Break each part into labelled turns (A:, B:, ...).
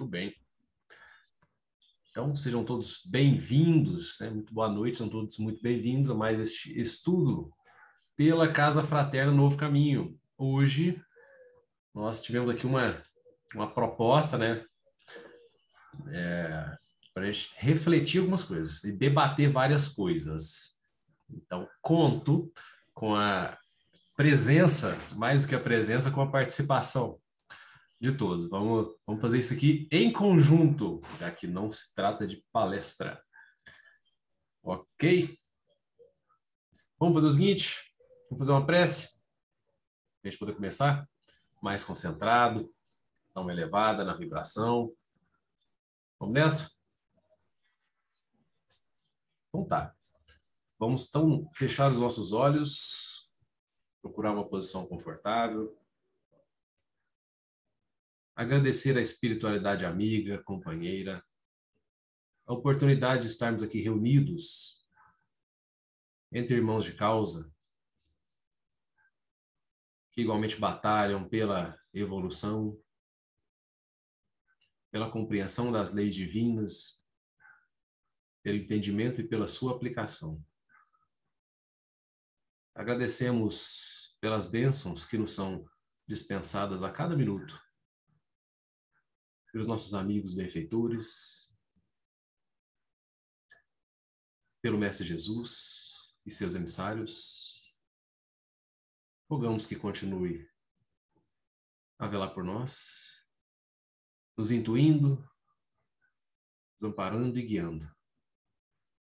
A: Muito bem. Então, sejam todos bem-vindos, né? Muito boa noite, são todos muito bem-vindos a mais este estudo pela Casa Fraterna Novo Caminho. Hoje, nós tivemos aqui uma proposta, né? Para a gente refletir algumas coisas e debater várias coisas. Então, conto com a presença, mais do que a presença, com a participação de todos. Vamos fazer isso aqui em conjunto, já que não se trata de palestra. Ok? Vamos fazer o seguinte, vamos fazer uma prece, para a gente poder começar mais concentrado, dar uma elevada na vibração. Vamos nessa? Então tá. Vamos então fechar os nossos olhos, procurar uma posição confortável, agradecer a espiritualidade amiga, companheira, a oportunidade de estarmos aqui reunidos entre irmãos de causa, que igualmente batalham pela evolução, pela compreensão das leis divinas, pelo entendimento e pela sua aplicação. Agradecemos pelas bênçãos que nos são dispensadas a cada minuto, pelos nossos amigos benfeitores, pelo Mestre Jesus e seus emissários. Rogamos que continue a velar por nós, nos intuindo, nos amparando e guiando,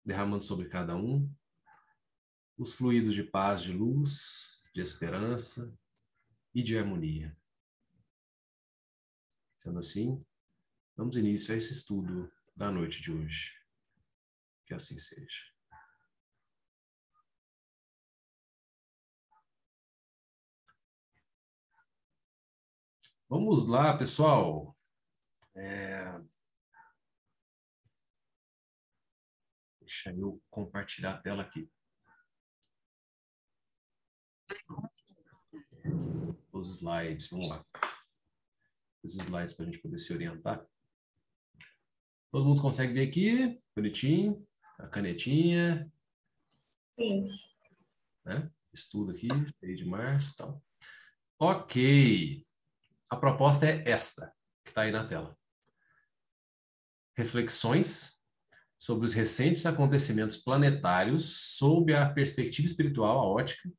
A: derramando sobre cada um os fluidos de paz, de luz, de esperança e de harmonia. Sendo assim, damos início a esse estudo da noite de hoje. Que assim seja. Vamos lá, pessoal. Deixa eu compartilhar a tela aqui. Os slides, vamos lá. Os slides para a gente poder se orientar. Todo mundo consegue ver aqui? Bonitinho. A canetinha.
B: Sim.
A: Né? Estudo aqui, 3 de março e tal. Ok. A proposta é esta, que está aí na tela. Reflexões sobre os recentes acontecimentos planetários sob a perspectiva espiritual, a ótica,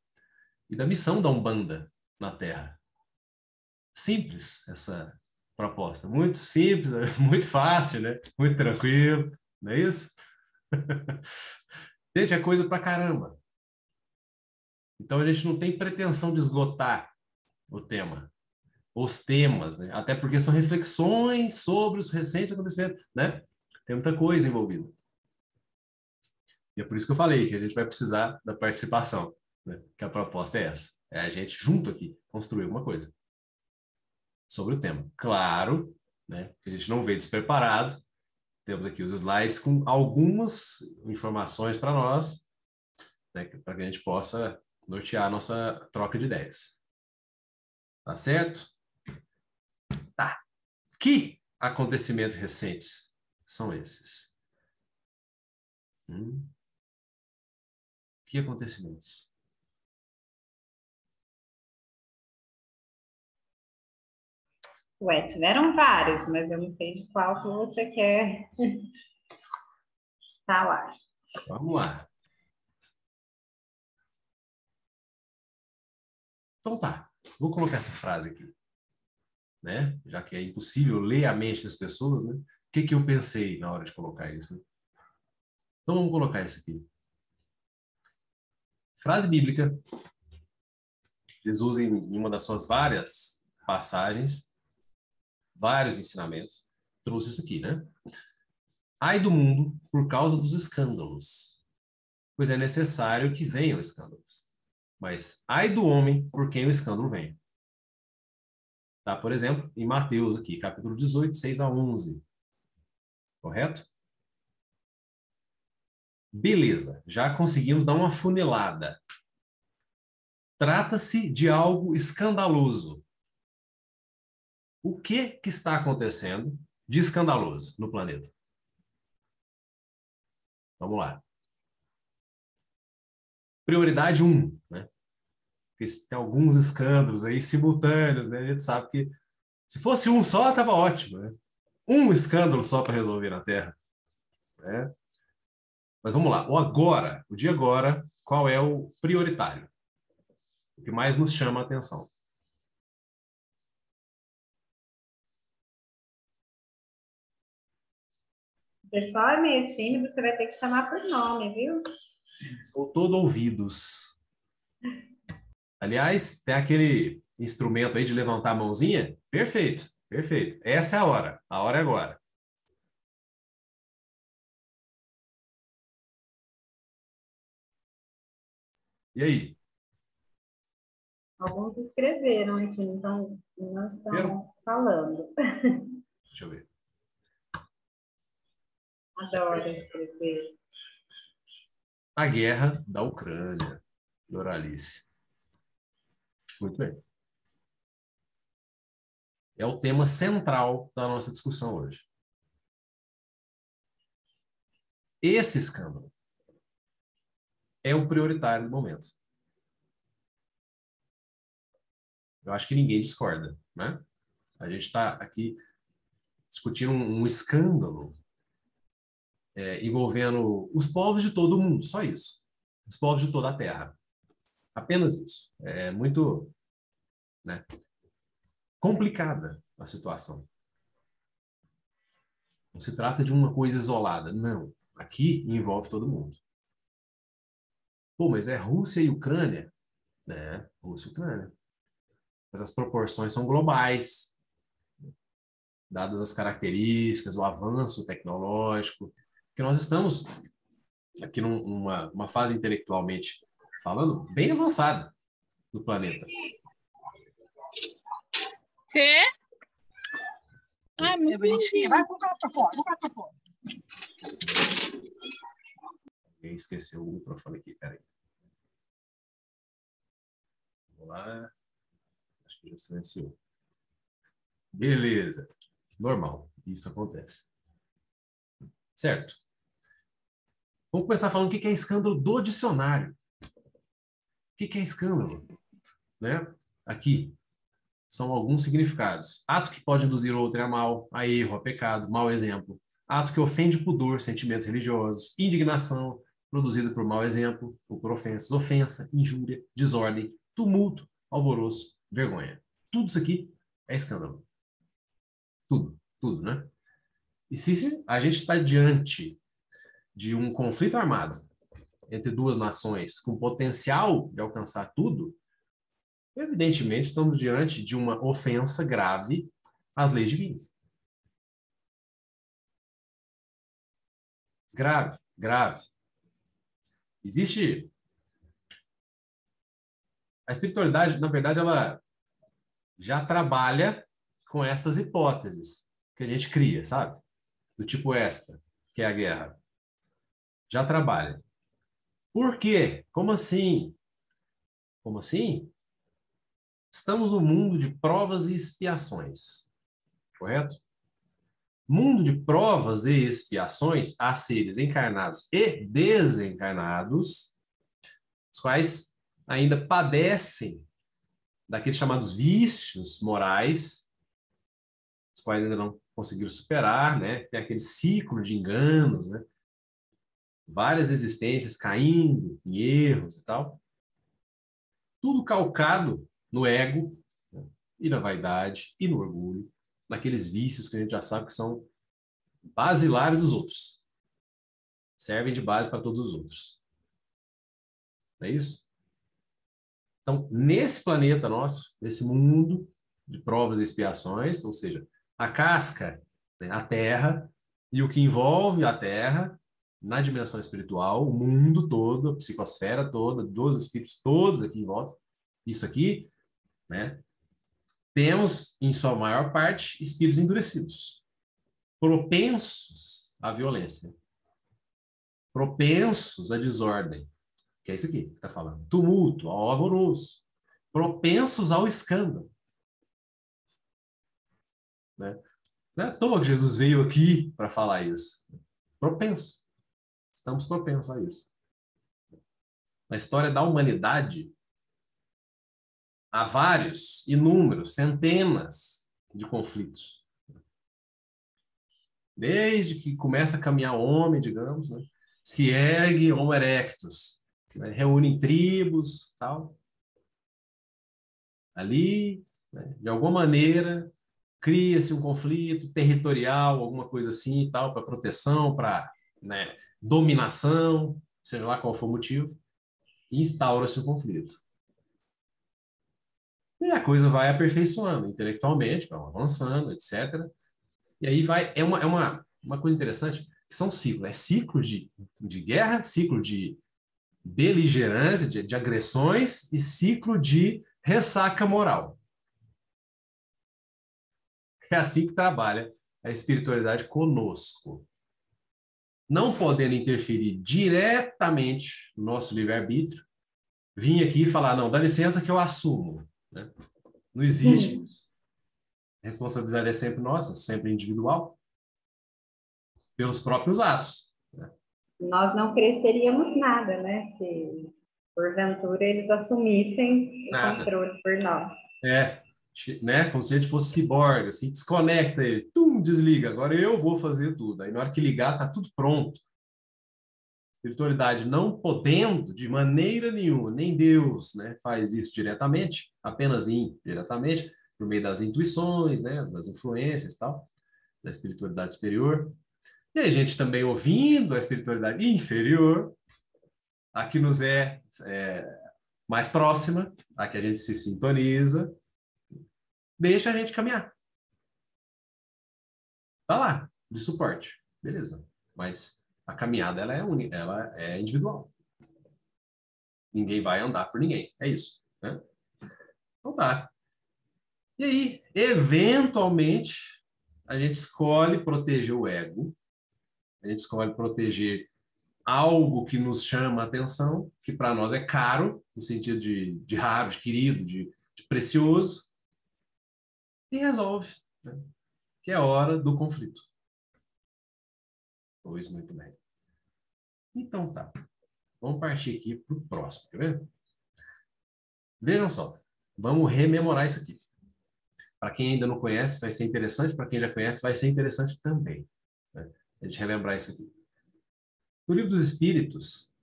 A: e da missão da Umbanda na Terra. Simples essa proposta, muito simples, muito fácil, né? Muito tranquilo, não é isso? Gente, é coisa pra caramba. Então a gente não tem pretensão de esgotar o tema, os temas, né? Até porque são reflexões sobre os recentes acontecimentos, né? Tem muita coisa envolvida. E é por isso que eu falei que a gente vai precisar da participação, né? Que a proposta é essa. É a gente junto aqui construir alguma coisa sobre o tema. Claro, né? Que a gente não veio despreparado. Temos aqui os slides com algumas informações para nós, né? Para que a gente possa nortear a nossa troca de ideias. Tá certo? Tá. Que acontecimentos recentes são esses? Que acontecimentos?
B: Ué, tiveram vários, mas eu não sei de qual que você quer falar.
A: Vamos lá. Então tá, vou colocar essa frase aqui, né? Já que é impossível ler a mente das pessoas, né? O que eu pensei na hora de colocar isso, né? Então vamos colocar isso aqui. Frase bíblica. Jesus, em uma das suas várias passagens, vários ensinamentos, trouxe isso aqui, né? Ai do mundo por causa dos escândalos, pois é necessário que venham escândalos. Mas ai do homem por quem o escândalo vem. Tá? Por exemplo, em Mateus aqui, capítulo 18, 6 a 11. Correto? Beleza, já conseguimos dar uma funilada. Trata-se de algo escandaloso. O que está acontecendo de escandaloso no planeta? Vamos lá. Prioridade 1, né? Porque tem alguns escândalos aí simultâneos, né? A gente sabe que se fosse um só, estava ótimo, né? Um escândalo só para resolver na Terra, né? Mas vamos lá. O agora, o de agora, qual é o prioritário? O que mais nos chama a atenção?
B: O pessoal é meio tímido, você vai ter que chamar por nome, viu?
A: Sou todo ouvidos. Aliás, tem aquele instrumento aí de levantar a mãozinha? Perfeito, perfeito. Essa é a hora. A hora é agora. E aí?
B: Alguns escreveram aqui, então não
A: Primeiro,
B: estão falando.
A: deixa eu ver.
B: Adoro escrever.
A: A guerra da Ucrânia, Doralice. Muito bem. É o tema central da nossa discussão hoje. Esse escândalo é o prioritário do momento. Eu acho que ninguém discorda, né? A gente está aqui discutindo um escândalo envolvendo os povos de todo o mundo, só isso. Os povos de toda a Terra. Apenas isso. É muito, né, complicada a situação. Não se trata de uma coisa isolada, não. Aqui envolve todo mundo. Pô, mas é Rússia e Ucrânia? Né? Rússia e Ucrânia. Mas as proporções são globais, dadas as características, o avanço tecnológico, que nós estamos aqui numa fase intelectualmente falando bem avançada do planeta.
C: Quê? Ah, muito bonitinho. Vai pro gato fora, vai pro fora.
A: Alguém esqueceu o microfone aqui, peraí. Vamos lá. Acho que já silenciou. Beleza. Normal. Isso acontece. Certo. Vamos começar falando o que é escândalo do dicionário. O que é escândalo? Né? Aqui são alguns significados. Ato que pode induzir o outro a mal, a erro, a pecado, mau exemplo. Ato que ofende pudor, sentimentos religiosos. Indignação, produzida por mau exemplo ou por ofensas. Ofensa, injúria, desordem, tumulto, alvoroço, vergonha. Tudo isso aqui é escândalo. Tudo, tudo, né? E se a gente está diante de um conflito armado entre duas nações com potencial de alcançar tudo, evidentemente estamos diante de uma ofensa grave às leis divinas. Grave, grave. Existe... A espiritualidade, na verdade, ela já trabalha com essas hipóteses que a gente cria, sabe? Do tipo esta, que é a guerra. Já trabalha. Por quê? Como assim? Como assim? Estamos no mundo de provas e expiações, correto? Mundo de provas e expiações a seres encarnados e desencarnados, os quais ainda padecem daqueles chamados vícios morais, os quais ainda não conseguiram superar, né? Tem aquele ciclo de enganos, né? Várias existências caindo em erros e tal. Tudo calcado no ego, né? E na vaidade e no orgulho, naqueles vícios que a gente já sabe que são basilares dos outros. Servem de base para todos os outros. Não é isso? Então, nesse planeta nosso, nesse mundo de provas e expiações, ou seja, a casca, né, a Terra, e o que envolve a Terra, na dimensão espiritual, o mundo todo, a psicosfera toda, dos espíritos todos aqui em volta, isso aqui, né? Temos, em sua maior parte, espíritos endurecidos, propensos à violência, propensos à desordem, que é isso aqui que está falando, tumulto, ao alvoroço, propensos ao escândalo, né? Não é à toa que Jesus veio aqui para falar isso. Propenso. Estamos propensos a isso. Na história da humanidade, há vários, inúmeros, centenas de conflitos. Desde que começa a caminhar o homem, digamos, né? Se ergue Homo erectus, né? Reúne tribos, tal. Ali, né? De alguma maneira, cria-se um conflito territorial, alguma coisa assim e tal, para proteção, para, né, dominação, seja lá qual for o motivo, e instaura-se o conflito. E a coisa vai aperfeiçoando intelectualmente, vai avançando, etc. E aí vai, uma coisa interessante, que são ciclos, é ciclo de guerra, ciclo de beligerância, de agressões e ciclo de ressaca moral. É assim que trabalha a espiritualidade conosco. Não podendo interferir diretamente no nosso livre-arbítrio, vim aqui e falar, não, dá licença que eu assumo. Né? Não existe isso. A responsabilidade é sempre nossa, sempre individual, pelos próprios atos. Né?
B: Nós não cresceríamos nada, né? Se porventura eles assumissem o
A: Nada.
B: controle por nós.
A: É, né? Como se a gente fosse ciborgue, assim, desconecta ele, desliga, agora eu vou fazer tudo. Aí na hora que ligar, tá tudo pronto. Espiritualidade não podendo, de maneira nenhuma, nem Deus, né, faz isso diretamente, apenas indiretamente, por meio das intuições, né, das influências e tal, da espiritualidade superior. E a gente também ouvindo a espiritualidade inferior, a que nos é mais próxima, a que a gente se sintoniza, deixa a gente caminhar. Tá lá, de suporte, beleza. Mas a caminhada ela é individual. Ninguém vai andar por ninguém, é isso. Né? Então tá. E aí, eventualmente, a gente escolhe proteger o ego, a gente escolhe proteger algo que nos chama a atenção, que para nós é caro, no sentido de raro, de querido, de precioso, e resolve, né? Que é hora do conflito. Pois muito bem. Então tá. Vamos partir aqui para o próximo, quer ver? Vejam só, vamos rememorar isso aqui. Para quem ainda não conhece, vai ser interessante, para quem já conhece, vai ser interessante também. Né? A gente relembrar isso aqui. No Livro dos Espíritos,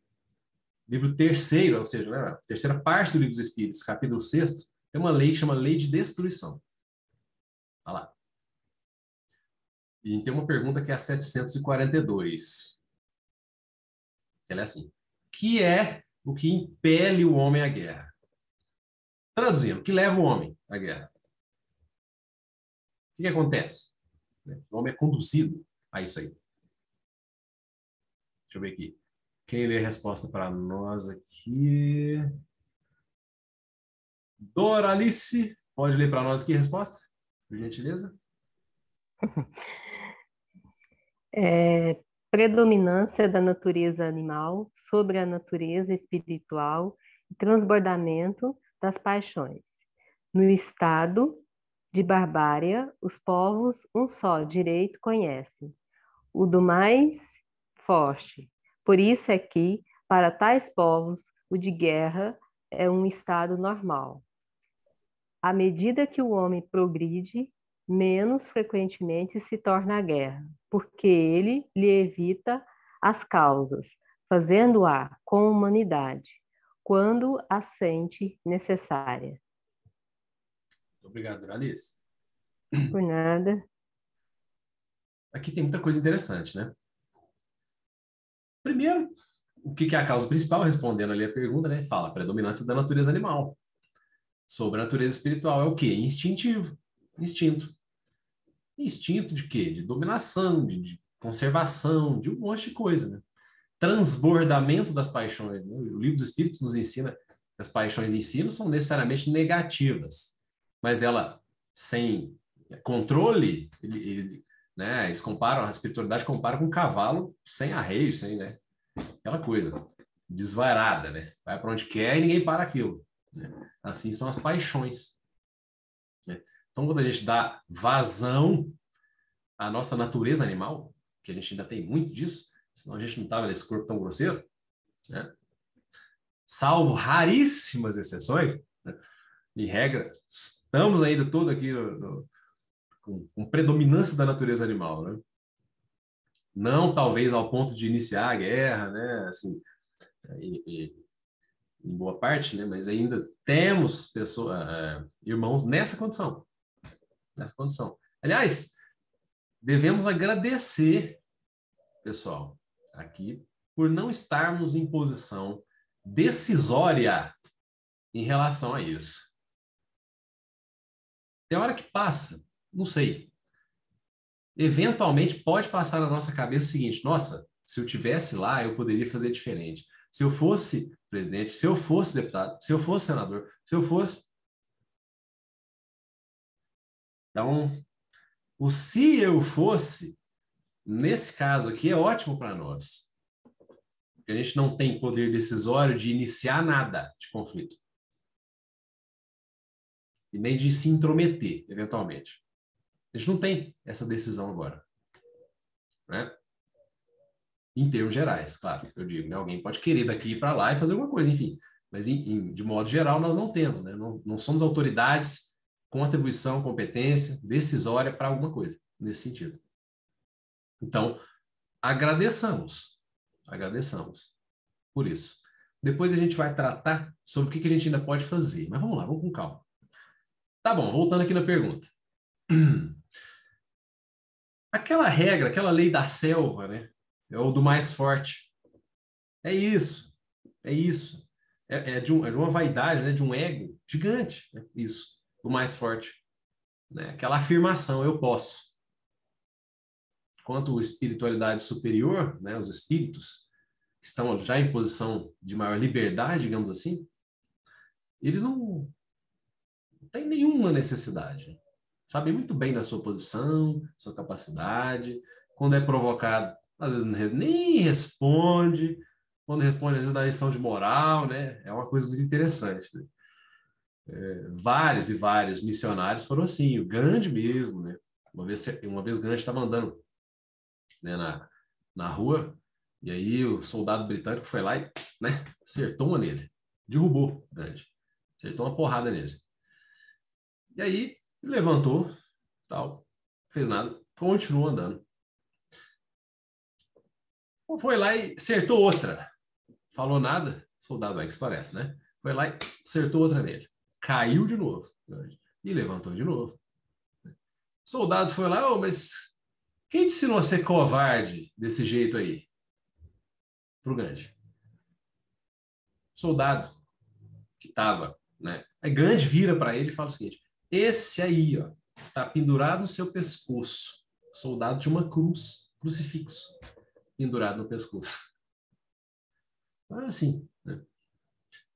A: livro terceiro, ou seja, né, terceira parte do Livro dos Espíritos, capítulo 6, tem uma lei que chama Lei de Destruição. Olha lá. E tem uma pergunta que é a 742. Ela é assim: que é o que impele o homem à guerra? Traduzindo, o que leva o homem à guerra? O que acontece? O homem é conduzido a isso aí. Deixa eu ver aqui. Quem lê a resposta para nós aqui? Doralice, pode ler para nós aqui a resposta, por gentileza?
D: Predominância da natureza animal sobre a natureza espiritual e transbordamento das paixões. No estado de barbárie, os povos um só direito conhecem, o do mais forte. Por isso é que, para tais povos, o de guerra é um estado normal. À medida que o homem progride, menos frequentemente se torna a guerra, porque ele lhe evita as causas, fazendo-a com humanidade, quando a sente necessária.
A: Obrigado, Alice.
D: Por nada.
A: Aqui tem muita coisa interessante, né? Primeiro, o que é a causa principal? Respondendo ali a pergunta, né? Fala, predominância da natureza animal. Sobre a natureza espiritual é o quê? Instintivo. Instinto. Instinto de quê? De dominação, de conservação, de um monte de coisa, né? Transbordamento das paixões. Né? O Livro dos Espíritos nos ensina que as paixões em si não são necessariamente negativas, mas ela, sem controle, né? Eles comparam, a espiritualidade compara com um cavalo sem arreio, sem, né? Aquela coisa desvairada, né? Vai para onde quer e ninguém para aquilo. Né? Assim são as paixões. Né? Então, quando a gente dá vazão a nossa natureza animal, que a gente ainda tem muito disso, senão a gente não estava nesse corpo tão grosseiro, né? Salvo raríssimas exceções, né? Em regra, estamos ainda todo aqui com predominância da natureza animal, né? Não talvez ao ponto de iniciar a guerra, né? Assim, em boa parte, né? Mas ainda temos irmãos nessa condição. Nessa condição. Aliás, devemos agradecer, pessoal, aqui, por não estarmos em posição decisória em relação a isso. Tem hora que passa, não sei. Eventualmente pode passar na nossa cabeça o seguinte: nossa, se eu tivesse lá, eu poderia fazer diferente. Se eu fosse presidente, se eu fosse deputado, se eu fosse senador, se eu fosse... Então, o se eu fosse, nesse caso aqui, é ótimo para nós. Porque a gente não tem poder decisório de iniciar nada de conflito. E nem de se intrometer, eventualmente. A gente não tem essa decisão agora. Né? Em termos gerais, claro, eu digo, né? Alguém pode querer daqui ir para lá e fazer alguma coisa, enfim. Mas, de modo geral, nós não temos, né? Não somos autoridades com atribuição, competência decisória para alguma coisa, nesse sentido. Então, agradeçamos por isso. Depois a gente vai tratar sobre o que a gente ainda pode fazer. Mas vamos lá, vamos com calma. Tá bom, voltando aqui na pergunta. Aquela regra, aquela lei da selva, né? É o do mais forte. É isso. É de uma vaidade, né? De um ego gigante. Né? Isso, do mais forte. Né? Aquela afirmação, eu posso. Quanto à espiritualidade superior, né? Os espíritos que estão já em posição de maior liberdade, digamos assim, eles não têm nenhuma necessidade. Sabem muito bem da sua posição, sua capacidade. Quando é provocado, às vezes nem responde. Quando responde, às vezes dá lição de moral, né? É uma coisa muito interessante. Né? Vários e vários missionários foram assim. O Gandhi mesmo, né? Uma vez Gandhi estava andando, né, na rua, e aí o soldado britânico foi lá e, né, acertou uma nele. Derrubou Gandhi. Acertou uma porrada nele. E aí levantou, tal, fez nada, continuou andando. Foi lá e acertou outra. Falou nada, soldado, que história é essa, né? Foi lá e acertou outra nele. Caiu de novo. E levantou de novo. O soldado foi lá, oh, mas quem te ensinou a ser covarde desse jeito aí? Pro Gandhi. Soldado que tava, né? Aí Gandhi vira para ele e fala o seguinte: esse aí, ó, tá pendurado no seu pescoço. Soldado de uma cruz, crucifixo, pendurado no pescoço. Então é assim, né?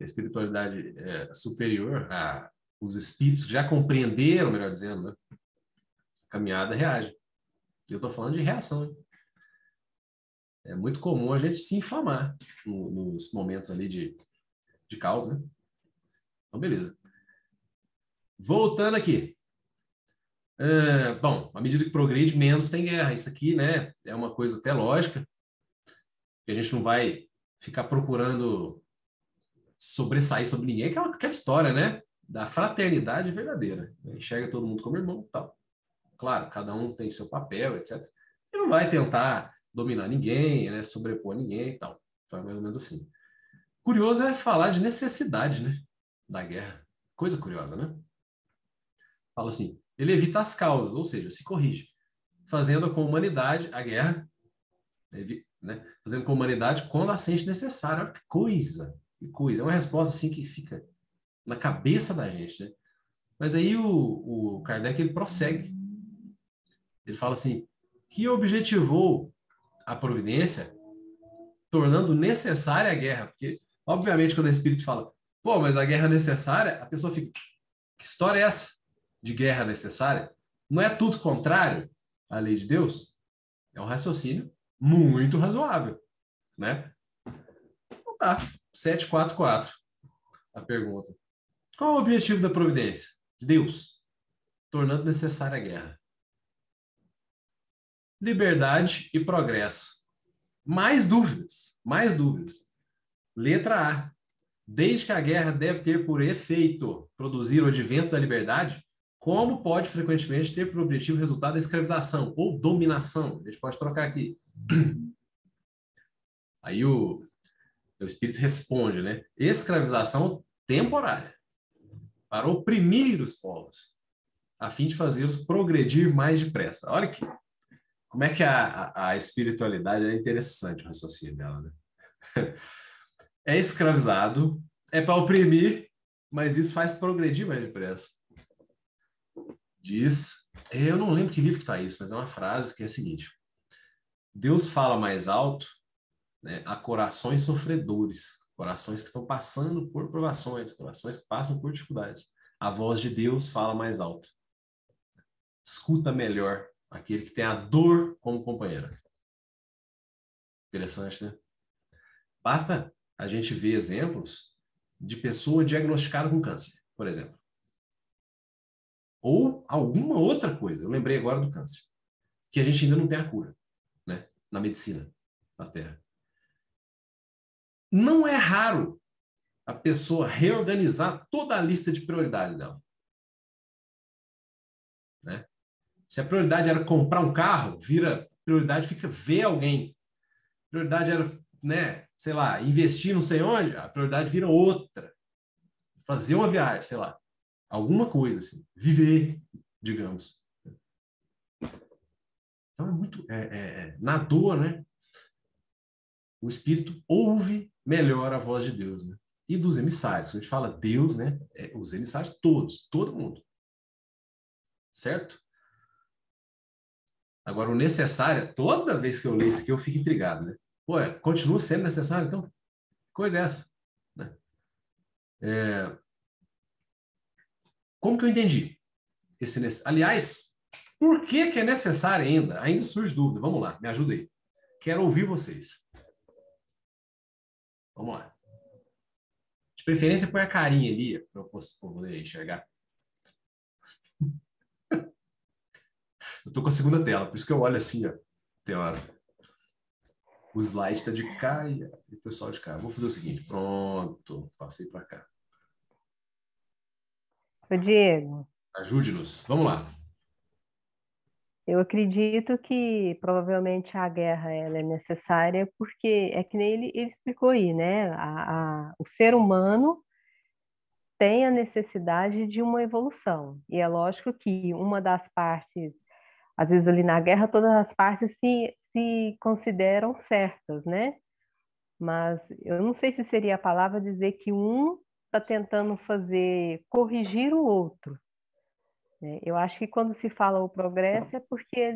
A: A espiritualidade superior, os espíritos que já compreenderam, melhor dizendo, né? A caminhada reage. E eu estou falando de reação. Hein? É muito comum a gente se inflamar nos momentos ali de caos, né? Então, beleza. Voltando aqui. Bom, à medida que progride, menos tem guerra. Isso aqui, né, é uma coisa até lógica, que a gente não vai ficar procurando sobressair sobre ninguém, que é aquela história, né, da fraternidade verdadeira. Enxerga todo mundo como irmão e tal. Claro, cada um tem seu papel, etc. E não vai tentar dominar ninguém, né, sobrepor ninguém e tal. Então, é mais ou menos assim. Curioso é falar de necessidade, né, da guerra. Coisa curiosa, né? Fala assim, ele evita as causas, ou seja, se corrige, fazendo com a humanidade a guerra, né? Fazendo com a humanidade quando a sente necessária. Olha que coisa, que coisa. É uma resposta assim que fica na cabeça da gente, né? Mas aí o Kardec, ele prossegue. Ele fala assim, que objetivou a providência tornando necessária a guerra. Porque, obviamente, quando o Espírito fala, pô, mas a guerra é necessária, a pessoa fica, que história é essa de guerra necessária? Não é tudo contrário à lei de Deus? É um raciocínio muito razoável, né? Então tá, 744, a pergunta. Qual é o objetivo da providência? Deus, tornando necessária a guerra. liberdade e progresso. Mais dúvidas, mais dúvidas. Letra A. Desde que a guerra deve ter por efeito produzir o advento da liberdade, como pode frequentemente ter por objetivo o resultado da escravização ou dominação? A gente pode trocar aqui. Aí o Espírito responde, né? Escravização temporária, para oprimir os povos, a fim de fazê-los progredir mais depressa. Olha aqui, como é que a espiritualidade é interessante, o raciocínio dela, né? É escravizado, é para oprimir, mas isso faz progredir mais depressa. Diz, eu não lembro que livro que está isso, mas é uma frase que é a seguinte: Deus fala mais alto, né, a corações sofredores, corações que estão passando por provações, corações que passam por dificuldades. A voz de Deus fala mais alto. Escuta melhor aquele que tem a dor como companheira. Interessante, né? Basta a gente ver exemplos de pessoa diagnosticada com câncer, por exemplo. Ou alguma outra coisa. Eu lembrei agora do câncer, que a gente ainda não tem a cura, né? Na medicina da Terra. Não é raro a pessoa reorganizar toda a lista de prioridades dela, né? Se a prioridade era comprar um carro, prioridade fica ver alguém. Prioridade era, né, sei lá, investir não sei onde, a prioridade vira outra. Fazer uma viagem, sei lá. Alguma coisa assim. Viver, digamos. Então é muito... na dor, né? O Espírito ouve melhor a voz de Deus, né? E dos emissários. Quando a gente fala Deus, né? Os emissários todos, todo mundo. Certo? Agora, o necessário, toda vez que eu leio isso aqui, eu fico intrigado, né? Pô, continua sendo necessário, então? Que coisa é essa? Né? Como que eu entendi? Aliás, por que que é necessário ainda? Ainda surge dúvida. Vamos lá, me ajuda aí. Quero ouvir vocês. Vamos lá. De preferência, põe a carinha ali, para eu poder enxergar. Eu tô com a segunda tela, por isso que eu olho assim, ó. Tem hora. O slide está de cá e o pessoal de cá. Vou fazer o seguinte. Pronto. Passei para cá.
D: Ô, Diego.
A: Ajude-nos. Vamos lá.
D: Eu acredito que provavelmente a guerra ela é necessária porque é que nem ele explicou aí, né? O ser humano tem a necessidade de uma evolução. E é lógico que uma das partes, às vezes ali na guerra, todas as partes se consideram certas, né? Mas eu não sei se seria a palavra dizer que um está tentando corrigir o outro. Eu acho que quando se fala o progresso é porque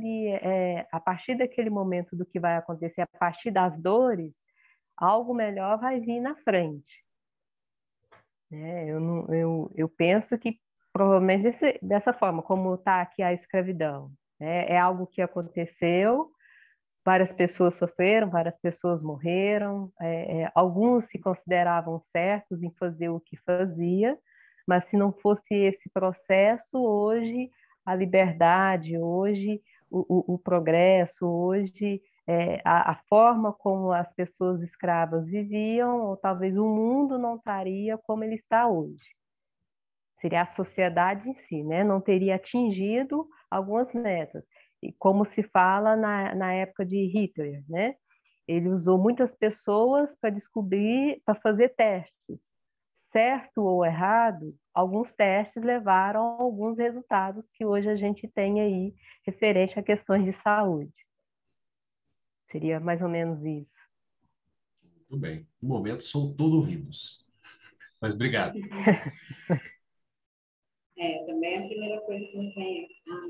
D: a partir daquele momento do que vai acontecer, a partir das dores, algo melhor vai vir na frente. Eu penso que provavelmente dessa forma, como está aqui a escravidão, né? É algo que aconteceu, várias pessoas sofreram, várias pessoas morreram, alguns se consideravam certos em fazer o que fazia, mas se não fosse esse processo, hoje a liberdade, hoje o progresso, hoje a forma como as pessoas escravas viviam, ou talvez o mundo não estaria como ele está hoje. Seria a sociedade em si, né? Não teria atingido algumas metas. E como se fala na época de Hitler, né? Ele usou muitas pessoas para descobrir, para fazer testes. Certo ou errado, alguns testes levaram a alguns resultados que hoje a gente tem aí referente a questões de saúde. Seria mais ou menos isso.
A: Muito bem. No momento, sou todo ouvidos. Mas obrigado.
B: Também a primeira coisa que me vem à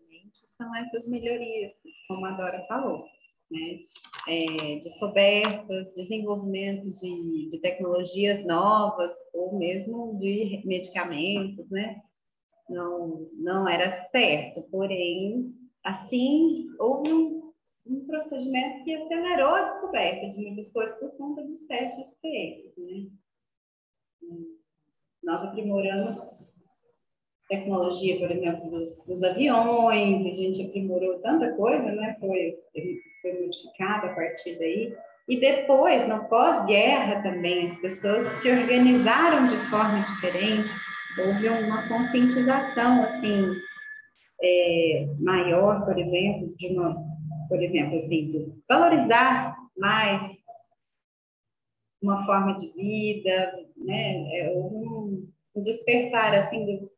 B: mente são essas melhorias, como a Dora falou, né? Descobertas, desenvolvimento de tecnologias novas, ou mesmo de medicamentos, né? Não era certo, porém, assim, houve um procedimento que acelerou a descoberta de muitas coisas por conta dos testes feitos, né? Nós aprimoramos tecnologia, por exemplo, dos aviões, a gente aprimorou tanta coisa, né? Foi modificado a partir daí. E depois, no pós-guerra também, as pessoas se organizaram de forma diferente, houve uma conscientização, assim, maior, por exemplo, assim, de valorizar mais uma forma de vida, né? Houve um despertar, assim,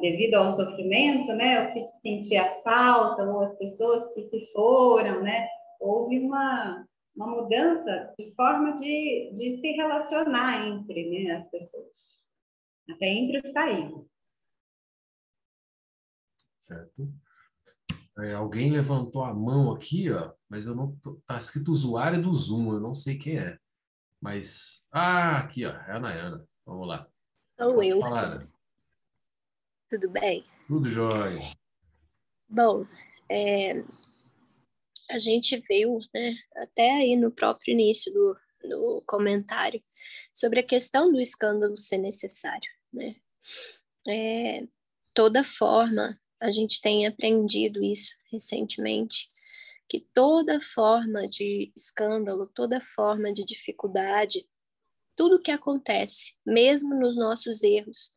B: devido ao sofrimento, né? O que se sentia falta, ou as pessoas que se foram, né? Houve uma mudança de forma de se relacionar entre, né, as pessoas, até entre os países.
A: Certo. Alguém levantou a mão aqui, ó, mas eu não tá escrito usuário do Zoom, eu não sei quem é. Mas aqui, ó, é a Nayana. Vamos lá.
E: Sou eu.
A: Falar.
E: Tudo bem?
A: Tudo jóia.
E: Bom, a gente viu, né, até aí no próprio início do comentário, sobre a questão do escândalo ser necessário, né? Toda forma, a gente tem aprendido isso recentemente, que toda forma de escândalo, toda forma de dificuldade, tudo que acontece, mesmo nos nossos erros,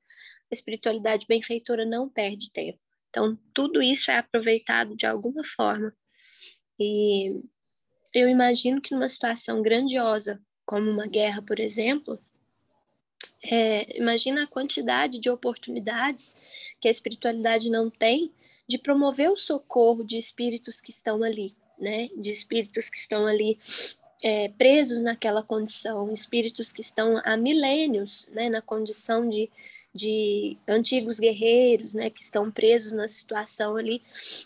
E: a espiritualidade benfeitora não perde tempo. Então, tudo isso é aproveitado de alguma forma. E eu imagino que numa situação grandiosa, como uma guerra, por exemplo, imagina a quantidade de oportunidades que a espiritualidade não tem de promover o socorro de espíritos que estão ali, né? De espíritos que estão ali presos naquela condição, espíritos que estão há milênios, né, na condição de antigos guerreiros, né, que estão presos na situação ali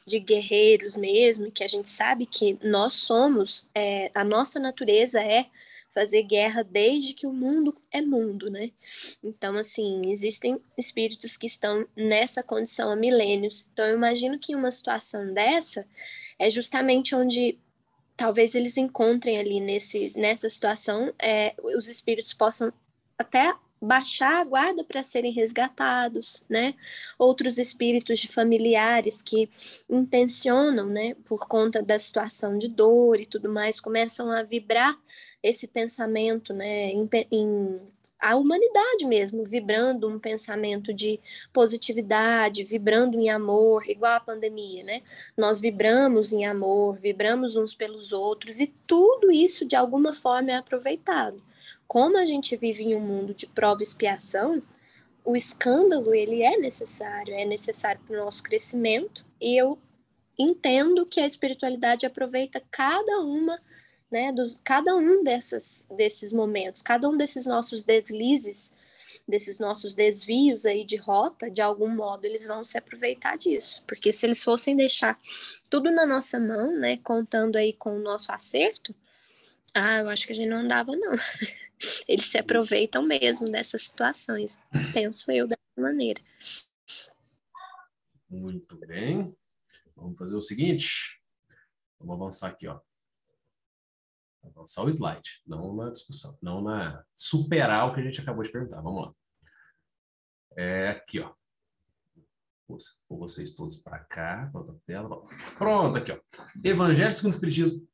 E: de guerreiros mesmo, que a gente sabe que nós somos, a nossa natureza é fazer guerra desde que o mundo é mundo, né? Então, assim, existem espíritos que estão nessa condição há milênios. Então, eu imagino que uma situação dessa é justamente onde talvez eles encontrem ali nessa situação, os espíritos possam até baixar a guarda para serem resgatados, né? Outros espíritos de familiares que intencionam, né, por conta da situação de dor e tudo mais, começam a vibrar esse pensamento, né, a humanidade mesmo, vibrando um pensamento de positividade, vibrando em amor, igual a pandemia, né? Nós vibramos em amor, vibramos uns pelos outros, e tudo isso, de alguma forma, é aproveitado. Como a gente vive em um mundo de prova e expiação, o escândalo, ele é necessário para o nosso crescimento, e eu entendo que a espiritualidade aproveita cada uma, né, cada um desses momentos, cada um desses nossos deslizes, desses nossos desvios aí de rota, de algum modo eles vão se aproveitar disso, porque se eles fossem deixar tudo na nossa mão, né, contando aí com o nosso acerto, eu acho que a gente não andava, não. Eles se aproveitam mesmo dessas situações, penso eu dessa maneira.
A: Muito bem. Vamos fazer o seguinte. Vamos avançar aqui, ó. Avançar o slide, não na discussão, não na superar o que a gente acabou de perguntar. Vamos lá. Aqui, ó. Vou vocês todos para cá, para outra tela. Pronto, aqui, ó. Evangelho segundo o Espiritismo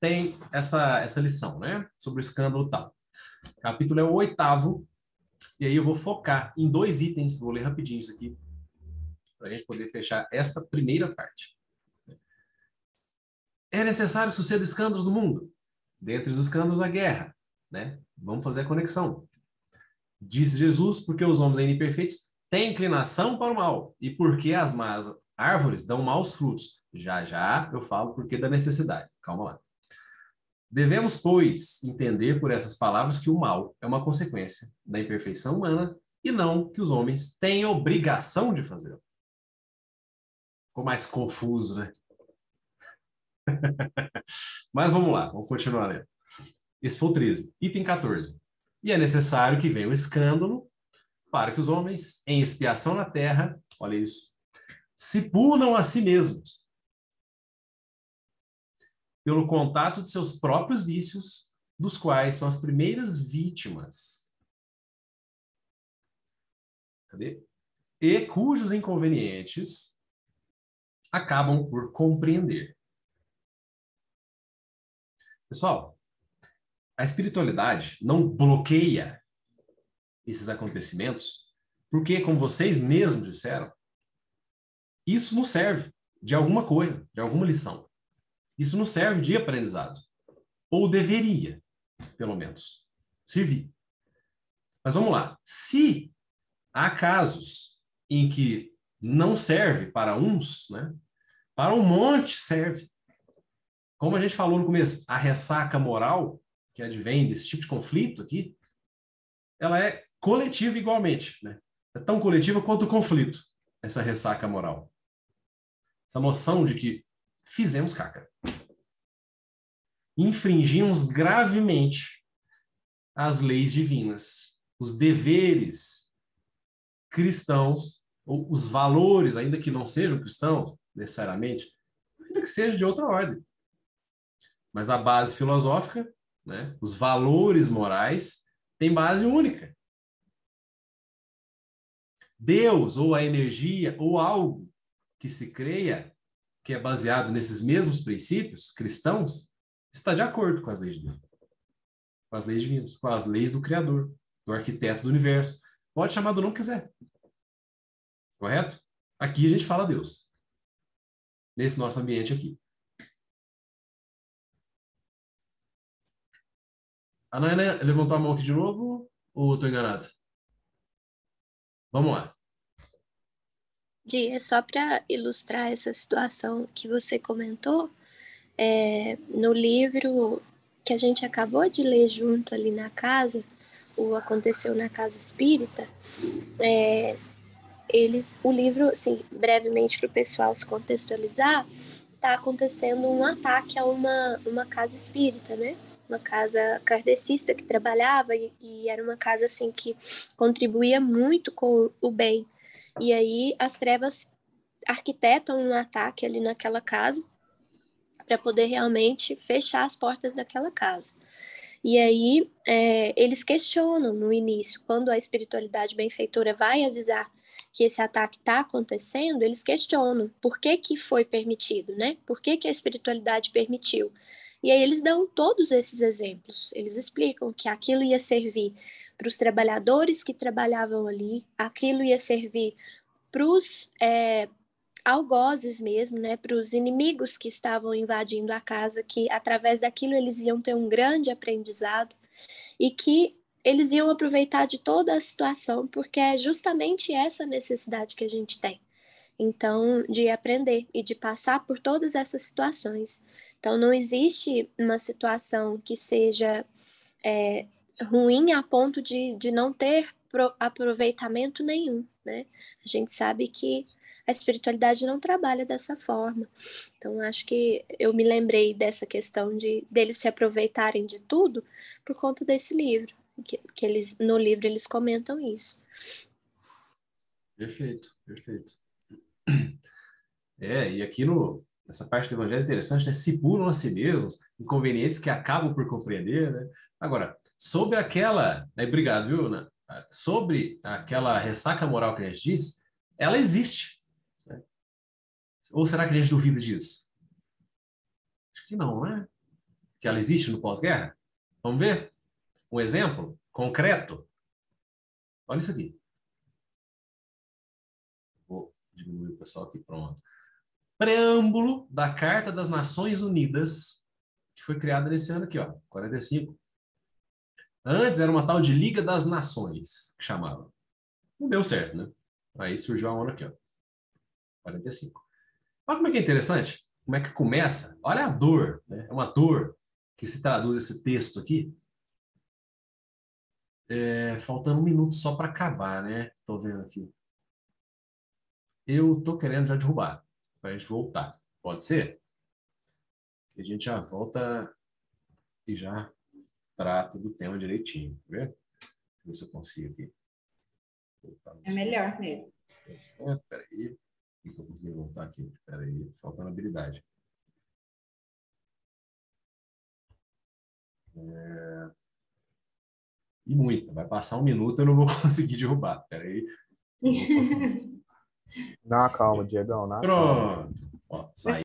A: tem essa lição, né? Sobre o escândalo tal. O capítulo é o 8º, e aí eu vou focar em 2 itens, vou ler rapidinho isso aqui, para a gente poder fechar essa primeira parte. É necessário que suceda escândalos no mundo. Dentre os escândalos, a guerra, né? Vamos fazer a conexão. Disse Jesus, porque os homens ainda imperfeitos têm inclinação para o mal, e porque as más árvores dão maus frutos. Já já eu falo porque da necessidade. Calma lá. Devemos, pois, entender por essas palavras que o mal é uma consequência da imperfeição humana e não que os homens têm obrigação de fazê-lo. Ficou mais confuso, né? Mas vamos lá, vamos continuar lendo. Esse foi o 13. Item 14. E é necessário que venha o escândalo para que os homens, em expiação na terra, olha isso, se punam a si mesmos pelo contato de seus próprios vícios, dos quais são as primeiras vítimas. Cadê? e cujos inconvenientes acabam por compreender. Pessoal, a espiritualidade não bloqueia esses acontecimentos, porque, como vocês mesmos disseram, isso nos serve de alguma coisa, de alguma lição. Isso nos serve de aprendizado. Ou deveria, pelo menos, servir. Mas vamos lá. Se há casos em que não serve para uns, né? Para um monte serve. Como a gente falou no começo, a ressaca moral que advém desse tipo de conflito aqui, ela é coletiva igualmente, né? É tão coletiva quanto o conflito, essa ressaca moral. Essa noção de que fizemos caca. Infringimos gravemente as leis divinas, os deveres cristãos, ou os valores, ainda que não sejam cristãos, necessariamente, ainda que seja de outra ordem. Mas a base filosófica, né, os valores morais, tem base única. Deus, ou a energia, ou algo que se creia, que é baseado nesses mesmos princípios cristãos, está de acordo com as leis de Deus, com as leis divinas, com as leis do Criador, do arquiteto do universo. Pode chamar do nome que quiser. Correto? Aqui a gente fala Deus. Nesse nosso ambiente aqui. A Nayana levantou a mão aqui de novo ou estou enganado? Vamos lá.
E: Di, é só para ilustrar essa situação que você comentou, no livro que a gente acabou de ler junto ali na casa, o Aconteceu na Casa Espírita, o livro, assim, brevemente para o pessoal se contextualizar, está acontecendo um ataque a uma casa espírita, né? Uma casa kardecista que trabalhava e era uma casa assim que contribuía muito com o bem. E aí as trevas arquitetam um ataque ali naquela casa para poder realmente fechar as portas daquela casa. E aí eles questionam no início, quando a espiritualidade benfeitora vai avisar que esse ataque está acontecendo, eles questionam por que foi permitido, né? Por que a espiritualidade permitiu? E aí eles dão todos esses exemplos. Eles explicam que aquilo ia servir para os trabalhadores que trabalhavam ali, aquilo ia servir para os algozes mesmo, né, para os inimigos que estavam invadindo a casa, que através daquilo eles iam ter um grande aprendizado e que eles iam aproveitar de toda a situação, porque é justamente essa necessidade que a gente tem. Então, de aprender e de passar por todas essas situações. Então, não existe uma situação que seja ruim a ponto de não ter aproveitamento nenhum, né? A gente sabe que a espiritualidade não trabalha dessa forma. Então, acho que eu me lembrei dessa questão deles se aproveitarem de tudo por conta desse livro, que eles, no livro eles comentam isso.
A: Perfeito, perfeito. E aqui nessa parte do evangelho é interessante, né? Se pulam a si mesmos, inconvenientes que acabam por compreender, né? Agora, sobre aquela, né? Obrigado, viu, né? Sobre aquela ressaca moral que a gente disse, ela existe, né? Ou será que a gente duvida disso? Acho que não, né? Que ela existe no pós-guerra? Vamos ver? Um exemplo concreto? Olha isso aqui. Vou diminuir o pessoal aqui, pronto. Preâmbulo da Carta das Nações Unidas, que foi criada nesse ano aqui, ó, 45. Antes era uma tal de Liga das Nações, que chamava. Não deu certo, né? Aí surgiu a ONU aqui, ó, 45. Olha como é que é interessante, como é que começa. Olha a dor, né? É uma dor que se traduz esse texto aqui. Faltando 1 minuto só para acabar, né? Tô vendo aqui. Eu tô querendo já derrubar, para a gente voltar. Pode ser? A gente já volta e já trata do tema direitinho, tá vendo? Deixa eu ver se eu consigo aqui.
B: É melhor mesmo.
A: Peraí. Não estou conseguindo voltar aqui. Peraí, faltando habilidade. E muita. Vai passar 1 minuto, eu não vou conseguir derrubar. Peraí. Não vou conseguir.
F: Na calma, Diegão, na calma.
A: Pronto. Ó, saiu.